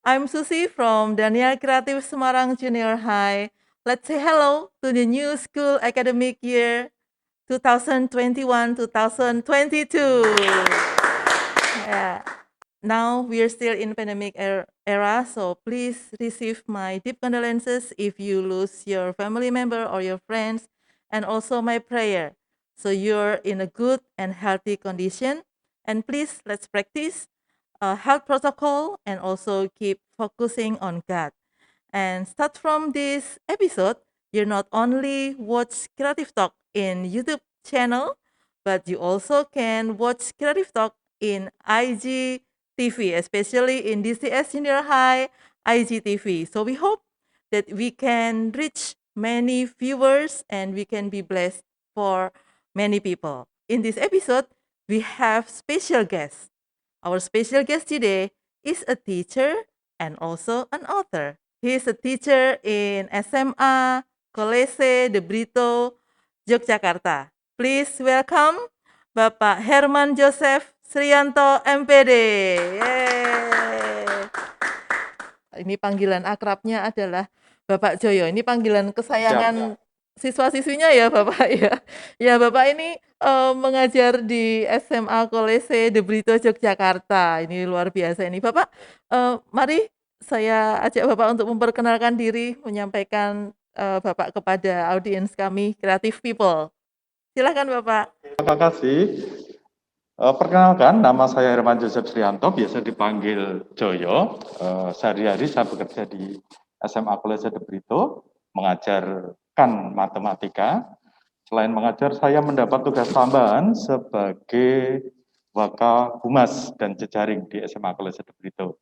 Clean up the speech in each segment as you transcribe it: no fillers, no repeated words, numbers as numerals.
I'm Susi from Daniel Creative Semarang Junior High. Let's say hello to the new school academic year 2021-2022. Yeah. Now we are still in pandemic era, so please receive my deep condolences if you lose your family member or your friends, and also my prayer. So you're in a good and healthy condition. And please let's practice health protocol and also keep focusing on God. And start from this episode, you not only watch Creative Talk in YouTube channel, but you also can watch Creative Talk in IGTV, especially in DCS Junior High IGTV. So we hope that we can reach many viewers and we can be blessed for many people. In this episode, we have special guests. Our special guest today is a teacher and also an author. He is a teacher in SMA Kolese de Brito, Yogyakarta. Please welcome Bapak Herman Joseph Srianto MPD. Yeay. Ini panggilan akrabnya adalah Bapak Joyo. Ini panggilan kesayangan siswa-siswinya ya Bapak ya. Ya Bapak ini mengajar di SMA Kolese de Brito Yogyakarta. Ini luar biasa ini. Bapak, mari saya ajak Bapak untuk memperkenalkan diri, menyampaikan Bapak kepada audiens kami, Creative People. Silakan Bapak. Terima kasih. Perkenalkan, nama saya Herman Joseph Srianto, biasa dipanggil Joyo. Sehari-hari saya bekerja di SMA Kolese de Brito, mengajarkan matematika. Selain mengajar, saya mendapat tugas tambahan sebagai Waka Humas dan Jejaring di SMA Kolese de Brito.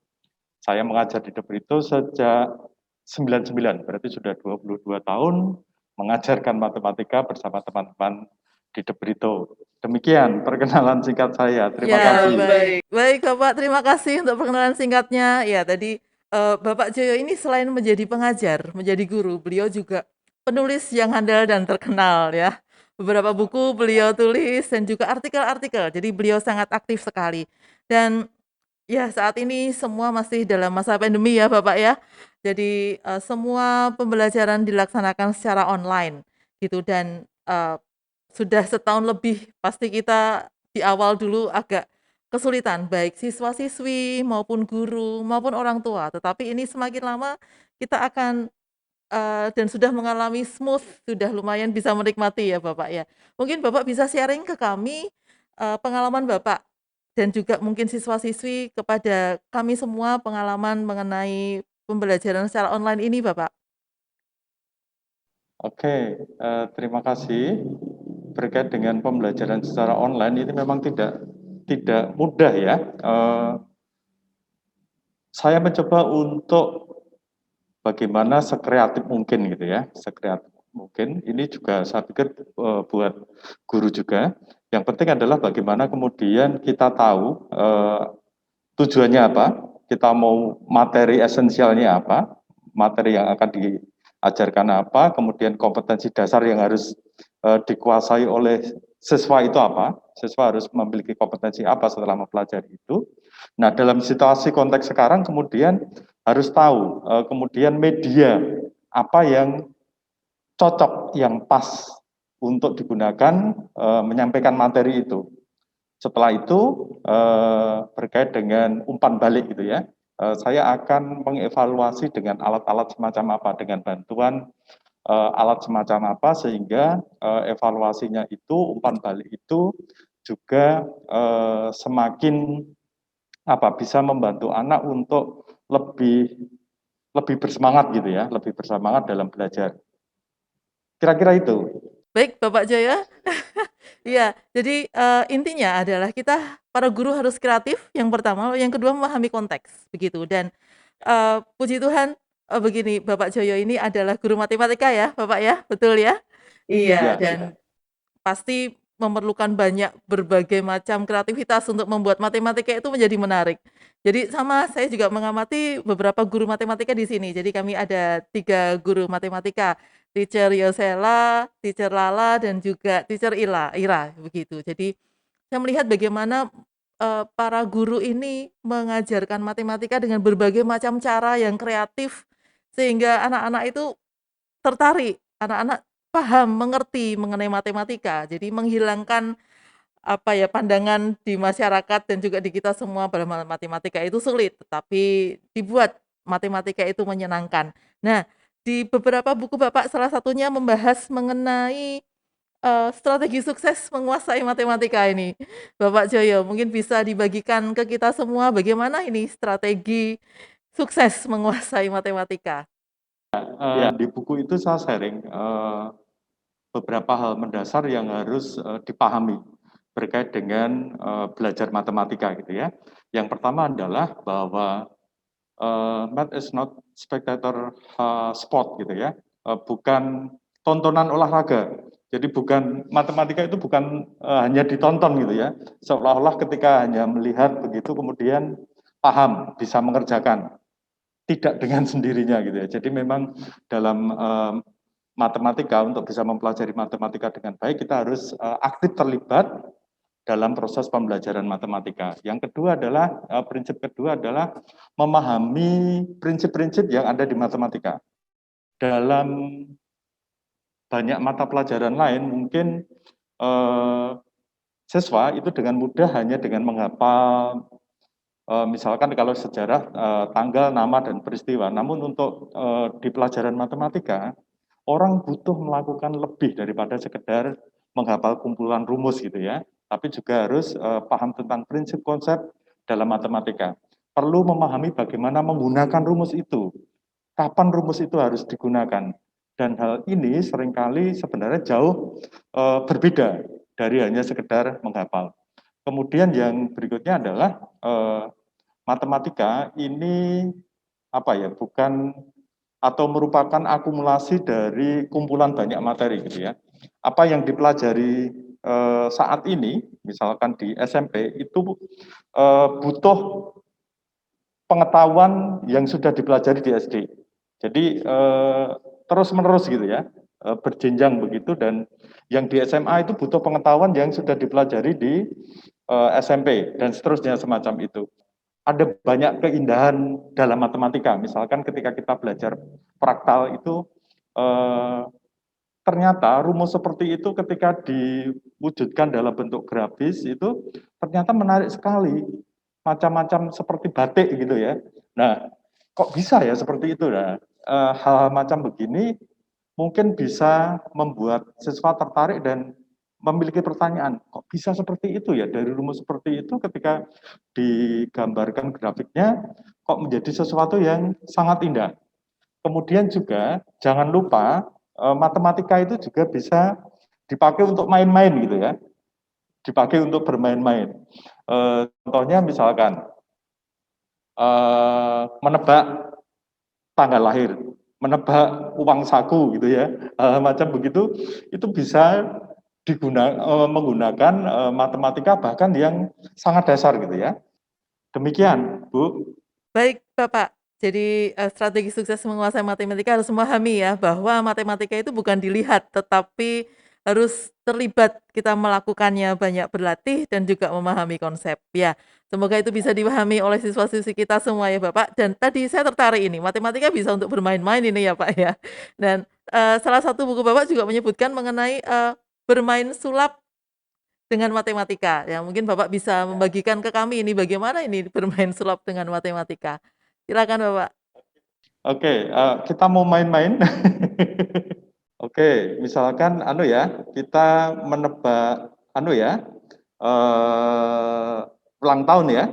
Saya mengajar di De Brito sejak 99, berarti sudah 22 tahun mengajarkan matematika bersama teman-teman di De Brito. Demikian perkenalan singkat saya. Terima kasih. Baik Bapak, terima kasih untuk perkenalan singkatnya. Ya, tadi Bapak Joyo ini selain menjadi pengajar, menjadi guru, beliau juga penulis yang handal dan terkenal ya. Beberapa buku beliau tulis dan juga artikel-artikel. Jadi beliau sangat aktif sekali. Dan ya saat ini semua masih dalam masa pandemi ya Bapak ya. Jadi semua pembelajaran dilaksanakan secara online gitu dan sudah setahun lebih pasti kita di awal dulu agak kesulitan baik siswa-siswi maupun guru maupun orang tua. Tetapi ini semakin lama kita akan dan sudah mengalami smooth, sudah lumayan bisa menikmati ya Bapak ya. Mungkin Bapak bisa sharing ke kami pengalaman Bapak dan juga mungkin siswa-siswi kepada kami semua pengalaman mengenai pembelajaran secara online ini Bapak. Oke, terima kasih. Berkait dengan pembelajaran secara online ini memang tidak mudah ya. Saya mencoba untuk bagaimana sekreatif mungkin gitu ya, sekreatif mungkin. Ini juga saya pikir buat guru juga. Yang penting adalah bagaimana kemudian kita tahu tujuannya apa, kita mau materi esensialnya apa, materi yang akan diajarkan apa, kemudian kompetensi dasar yang harus dikuasai oleh siswa itu apa, siswa harus memiliki kompetensi apa setelah mempelajari itu. Nah, dalam situasi konteks sekarang kemudian harus tahu kemudian media apa yang cocok, yang pas untuk digunakan menyampaikan materi itu. Setelah itu berkait dengan umpan balik gitu ya, saya akan mengevaluasi dengan alat-alat semacam apa, dengan bantuan alat semacam apa sehingga evaluasinya itu, umpan balik itu juga semakin bisa membantu anak untuk lebih bersemangat gitu ya, lebih bersemangat dalam belajar. Kira-kira itu. Baik Bapak Jaya. Iya, jadi intinya adalah kita para guru harus kreatif yang pertama, yang kedua memahami konteks begitu dan puji Tuhan begini Bapak Joyo ini adalah guru matematika ya Bapak ya, betul ya? Iya, Ya. dan pasti memerlukan banyak berbagai macam kreativitas untuk membuat matematika itu menjadi menarik. Jadi sama saya juga mengamati beberapa guru matematika di sini. Jadi kami ada 3 guru matematika, Teacher Yosela, Teacher Lala, dan juga Teacher Ira begitu. Jadi saya melihat bagaimana para guru ini mengajarkan matematika dengan berbagai macam cara yang kreatif, sehingga anak-anak itu tertarik, anak-anak paham, mengerti mengenai matematika. Jadi menghilangkan, pandangan di masyarakat dan juga di kita semua bahwa matematika itu sulit, tetapi dibuat matematika itu menyenangkan. Nah, di beberapa buku Bapak salah satunya membahas mengenai strategi sukses menguasai matematika ini. Bapak Joyo, mungkin bisa dibagikan ke kita semua bagaimana ini strategi sukses menguasai matematika? Di buku itu saya sharing beberapa hal mendasar yang harus dipahami berkait dengan belajar matematika gitu ya. Yang pertama adalah bahwa math is not spectator sport gitu ya, bukan tontonan olahraga. Jadi bukan matematika itu bukan hanya ditonton gitu ya, seolah-olah ketika hanya melihat begitu kemudian paham bisa mengerjakan, tidak dengan sendirinya gitu ya. Jadi memang dalam matematika untuk bisa mempelajari matematika dengan baik kita harus aktif terlibat dalam proses pembelajaran matematika. Yang kedua adalah prinsip kedua adalah memahami prinsip-prinsip yang ada di matematika. Dalam banyak mata pelajaran lain mungkin siswa itu dengan mudah hanya dengan menghafal misalkan kalau sejarah tanggal, nama dan peristiwa. Namun untuk di pelajaran matematika orang butuh melakukan lebih daripada sekedar menghafal kumpulan rumus gitu ya, tapi juga harus paham tentang prinsip konsep dalam matematika. Perlu memahami bagaimana menggunakan rumus itu, kapan rumus itu harus digunakan. Dan hal ini seringkali sebenarnya jauh berbeda dari hanya sekedar menghafal. Kemudian yang berikutnya adalah matematika ini bukan atau merupakan akumulasi dari kumpulan banyak materi gitu ya. Apa yang dipelajari saat ini, misalkan di SMP itu butuh pengetahuan yang sudah dipelajari di SD. Jadi terus menerus gitu ya, berjenjang begitu dan yang di SMA itu butuh pengetahuan yang sudah dipelajari di SMP dan seterusnya semacam itu. Ada banyak keindahan dalam matematika. Misalkan ketika kita belajar fraktal itu ternyata rumus seperti itu ketika diwujudkan dalam bentuk grafis itu ternyata menarik sekali. Macam-macam seperti batik gitu ya. Nah, kok bisa ya seperti itu? Nah, hal-hal macam begini mungkin bisa membuat siswa tertarik dan memiliki pertanyaan, kok bisa seperti itu ya? Dari rumus seperti itu ketika digambarkan grafiknya, kok menjadi sesuatu yang sangat indah. Kemudian juga jangan lupa matematika itu juga bisa dipakai untuk main-main gitu ya, dipakai untuk bermain-main. Contohnya misalkan menebak tanggal lahir, menebak uang saku gitu ya, macam begitu itu bisa menggunakan matematika bahkan yang sangat dasar gitu ya. Demikian, Bu. Baik, Bapak. Jadi, strategi sukses menguasai matematika harus memahami ya, bahwa matematika itu bukan dilihat, tetapi harus terlibat kita melakukannya, banyak berlatih dan juga memahami konsep. Ya, semoga itu bisa dipahami oleh siswa-siswi kita semua ya, Bapak. Dan tadi saya tertarik ini, matematika bisa untuk bermain-main ini ya, Pak, ya. Dan, salah satu buku Bapak juga menyebutkan mengenai, bermain sulap dengan matematika. Ya mungkin Bapak bisa membagikan ke kami ini bagaimana ini bermain sulap dengan matematika. Silakan Bapak. Oke, kita mau main-main. Oke, misalkan kita menebak eh ulang tahun ya.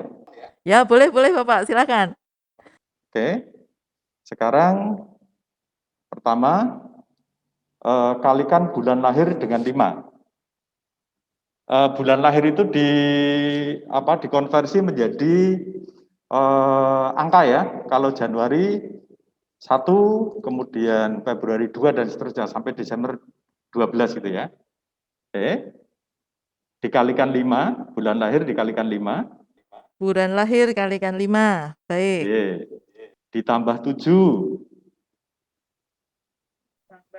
Ya boleh boleh Bapak, silakan. Oke. Sekarang pertama kalikan bulan lahir dengan 5. Bulan lahir itu dikonversi menjadi angka ya. Kalau Januari 1, kemudian Februari 2 dan seterusnya sampai Desember 12 gitu ya. Oke. Dikalikan 5, bulan lahir dikalikan 5. Bulan lahir kalikan 5. Baik. Oke. Ditambah 7.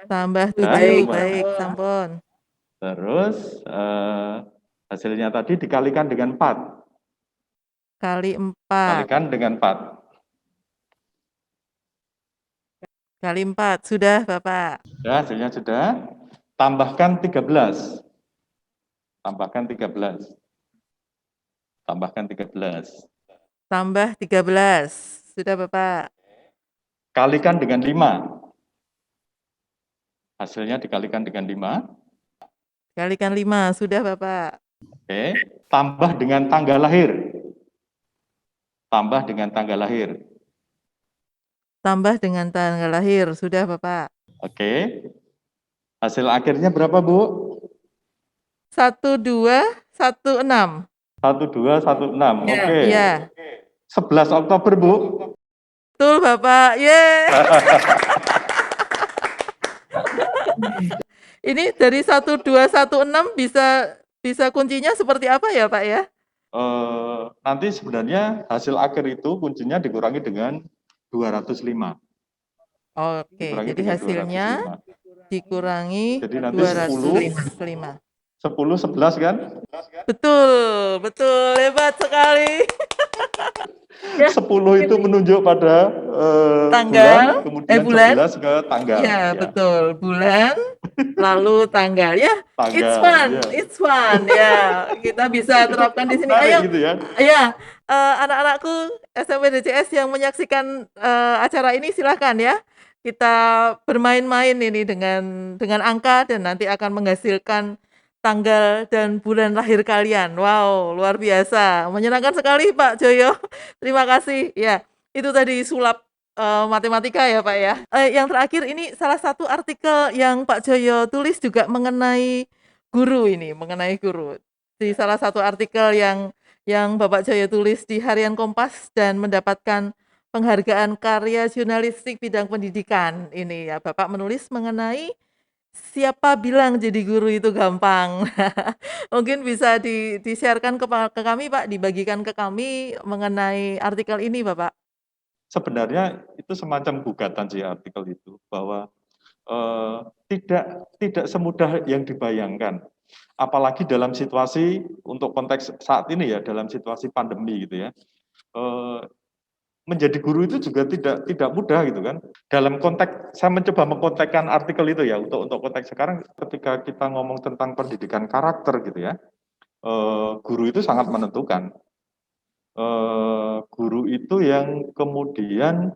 Tambah Baik. 7. Baik, sampun. Terus hasilnya tadi dikalikan dengan 4. kali 4. Kalikan dengan 4. Kali 4. Sudah, Bapak. Ya, hasilnya sudah. Tambahkan 13. Tambahkan 13. Tambahkan 13. Tambah 13. Sudah, Bapak. Kalikan dengan 5. Hasilnya dikalikan dengan 5. Kalikan 5. Sudah, Bapak. Oke. Tambah dengan tanggal lahir. Tambah dengan tanggal lahir. Tambah dengan tanggal lahir. Sudah, Bapak. Oke. Hasil akhirnya berapa, Bu? 1216. 1216. Ya. Oke. Iya. 11 Oktober, Bu. Betul, Bapak. Yeay. Ini dari 1216 bisa kuncinya seperti apa ya, Pak ya? Nanti sebenarnya hasil akhir itu kuncinya dikurangi dengan 205. Oke, Dikurangi jadi dengan hasilnya 205. dikurangi Jadi nanti 205. 10, 11 kan? Betul, betul, hebat sekali. 10 itu menunjuk pada bulan, Tanggal, kemudian bulan. 11 ke tanggal. Ya, Ya, betul. Bulan, lalu tanggal. Ya, it's tanggal. fun, Ya. it's fun. Ya, kita bisa Itu terapkan di sini. menarik Ayo, gitu ya. ya, anak-anakku SMP DCS yang menyaksikan acara ini silahkan ya. Kita bermain-main ini dengan angka dan nanti akan menghasilkan tanggal dan bulan lahir kalian. Wow, luar biasa. Menyenangkan sekali Pak Joyo. Terima kasih. Ya, itu tadi sulap matematika ya Pak ya. Yang terakhir ini salah satu artikel yang Pak Joyo tulis juga mengenai guru ini, mengenai guru. Di salah satu artikel yang Bapak Joyo tulis di Harian Kompas dan mendapatkan penghargaan karya jurnalistik bidang pendidikan. Ini ya, Bapak menulis mengenai siapa bilang jadi guru itu gampang. Mungkin bisa di-share-kan ke kami Pak, dibagikan ke kami mengenai artikel ini Bapak. Sebenarnya itu semacam gugatan sih artikel itu, bahwa tidak semudah yang dibayangkan. Apalagi dalam situasi, untuk konteks saat ini ya, dalam situasi pandemi gitu ya. Menjadi guru itu juga tidak mudah gitu kan. Dalam konteks, saya mencoba mengkontekskan artikel itu ya, untuk konteks sekarang ketika kita ngomong tentang pendidikan karakter gitu ya, guru itu sangat menentukan. Guru itu yang kemudian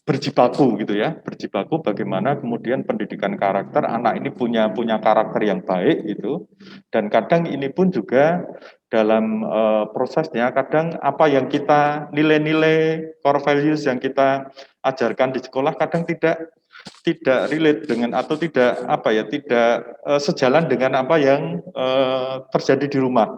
berjibaku gitu ya, berjibaku bagaimana kemudian pendidikan karakter anak ini punya karakter yang baik gitu. Dan kadang ini pun juga dalam prosesnya, kadang apa yang kita nilai-nilai core values yang kita ajarkan di sekolah kadang tidak relate dengan, atau tidak sejalan dengan apa yang terjadi di rumah.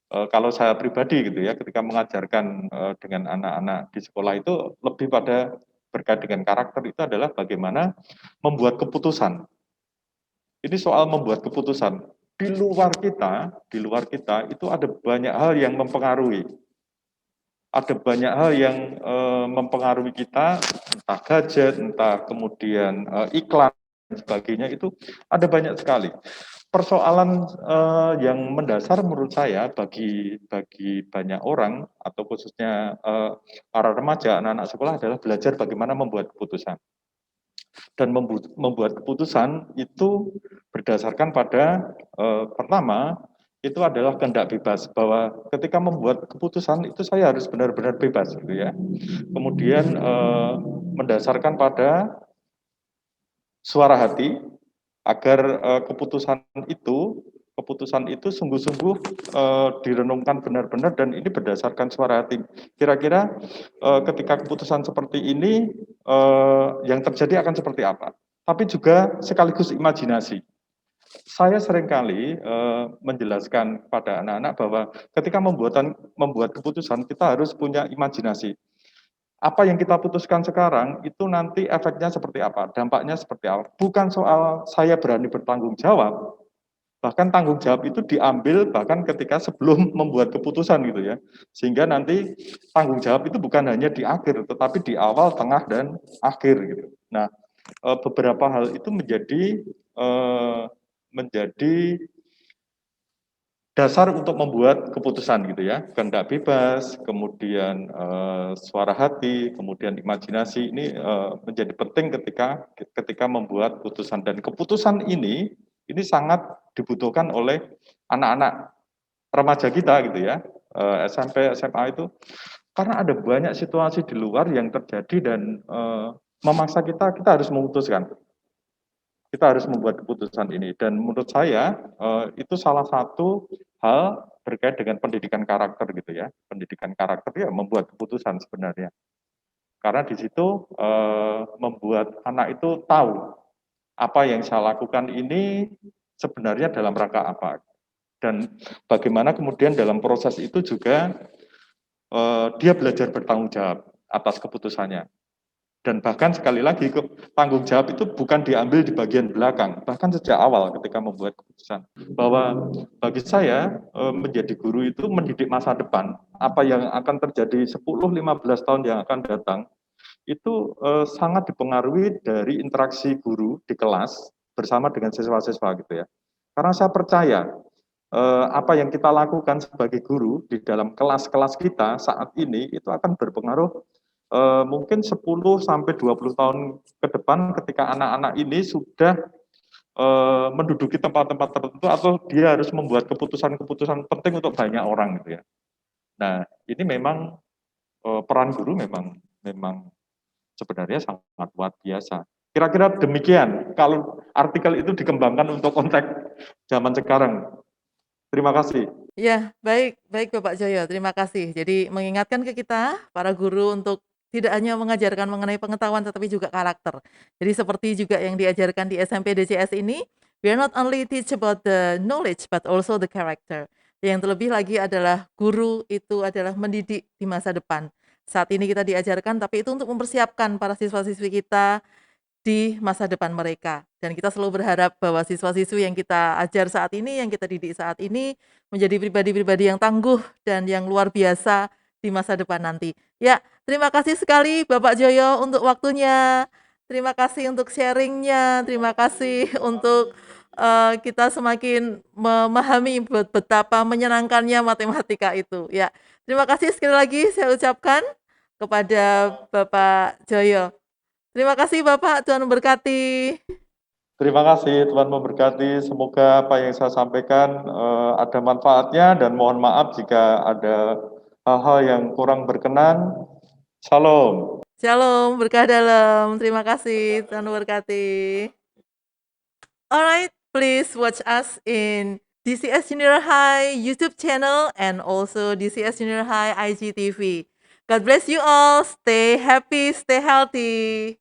Kalau saya pribadi gitu ya, ketika mengajarkan dengan anak-anak di sekolah itu lebih pada berkait dengan karakter, itu adalah bagaimana membuat keputusan. Ini soal membuat keputusan. Di luar kita itu ada banyak hal yang mempengaruhi. Ada banyak hal yang mempengaruhi kita, entah gadget, entah kemudian iklan dan sebagainya, itu ada banyak sekali. Persoalan yang mendasar menurut saya bagi banyak orang, atau khususnya para remaja, anak-anak sekolah, adalah belajar bagaimana membuat keputusan. Dan membuat keputusan itu berdasarkan pada pertama, itu adalah kehendak bebas, bahwa ketika membuat keputusan itu saya harus benar-benar bebas gitu ya. Kemudian mendasarkan pada suara hati, agar keputusan itu sungguh-sungguh direnungkan benar-benar, dan ini berdasarkan suara hati. Kira-kira ketika keputusan seperti ini yang terjadi akan seperti apa? Tapi juga sekaligus imajinasi. Saya seringkali menjelaskan kepada anak-anak bahwa ketika membuat keputusan, kita harus punya imajinasi. Apa yang kita putuskan sekarang itu nanti efeknya seperti apa, dampaknya seperti apa. Bukan soal saya berani bertanggung jawab, bahkan tanggung jawab itu diambil bahkan ketika sebelum membuat keputusan gitu ya. Sehingga nanti tanggung jawab itu bukan hanya di akhir, tetapi di awal, tengah, dan akhir gitu. Nah, beberapa hal itu menjadi dasar untuk membuat keputusan gitu ya, kehendak bebas, kemudian suara hati, kemudian imajinasi ini menjadi penting ketika membuat putusan, dan keputusan ini sangat dibutuhkan oleh anak-anak remaja kita gitu ya, SMP, SMA itu, karena ada banyak situasi di luar yang terjadi dan memaksa kita harus memutuskan. Kita harus membuat keputusan ini, dan menurut saya itu salah satu hal terkait dengan pendidikan karakter gitu ya. Pendidikan karakter ya membuat keputusan sebenarnya. Karena di situ membuat anak itu tahu apa yang saya lakukan ini sebenarnya dalam rangka apa. Dan bagaimana kemudian dalam proses itu juga dia belajar bertanggung jawab atas keputusannya. Dan bahkan sekali lagi, tanggung jawab itu bukan diambil di bagian belakang, bahkan sejak awal ketika membuat keputusan. Bahwa bagi saya, menjadi guru itu mendidik masa depan. Apa yang akan terjadi 10-15 tahun yang akan datang, itu sangat dipengaruhi dari interaksi guru di kelas bersama dengan siswa-siswa gitu ya. Karena saya percaya, apa yang kita lakukan sebagai guru di dalam kelas-kelas kita saat ini itu akan berpengaruh mungkin 10 sampai 20 tahun ke depan ketika anak-anak ini sudah menduduki tempat-tempat tertentu atau dia harus membuat keputusan-keputusan penting untuk banyak orang gitu ya. Nah, ini memang peran guru memang sebenarnya sangat luar biasa. Kira-kira demikian kalau artikel itu dikembangkan untuk konteks zaman sekarang. Terima kasih. Ya, baik baik Bapak Joyo, terima kasih. Jadi mengingatkan ke kita, para guru untuk tidak hanya mengajarkan mengenai pengetahuan tetapi juga karakter. Jadi seperti juga yang diajarkan di SMP DCS ini, we are not only teach about the knowledge but also the character. Yang terlebih lagi adalah guru itu adalah mendidik di masa depan. Saat ini kita diajarkan tapi itu untuk mempersiapkan para siswa-siswi kita di masa depan mereka. Dan kita selalu berharap bahwa siswa-siswi yang kita ajar saat ini, yang kita didik saat ini, menjadi pribadi-pribadi yang tangguh dan yang luar biasa di masa depan nanti. Ya, terima kasih sekali Bapak Joyo untuk waktunya. Terima kasih untuk sharingnya. Terima kasih untuk kita semakin memahami betapa menyenangkannya matematika itu. Ya, terima kasih sekali lagi saya ucapkan kepada Bapak Joyo. Terima kasih Bapak, Tuhan memberkati. Terima kasih, Tuhan memberkati. Semoga apa yang saya sampaikan ada manfaatnya, dan mohon maaf jika ada hal-hal yang kurang berkenan. Shalom. Shalom, berkah dalam. Terima kasih, Tuhan memberkati. Alright, please watch us in DCS Junior High YouTube channel and also DCS Junior High IGTV. God bless you all. Stay happy, stay healthy.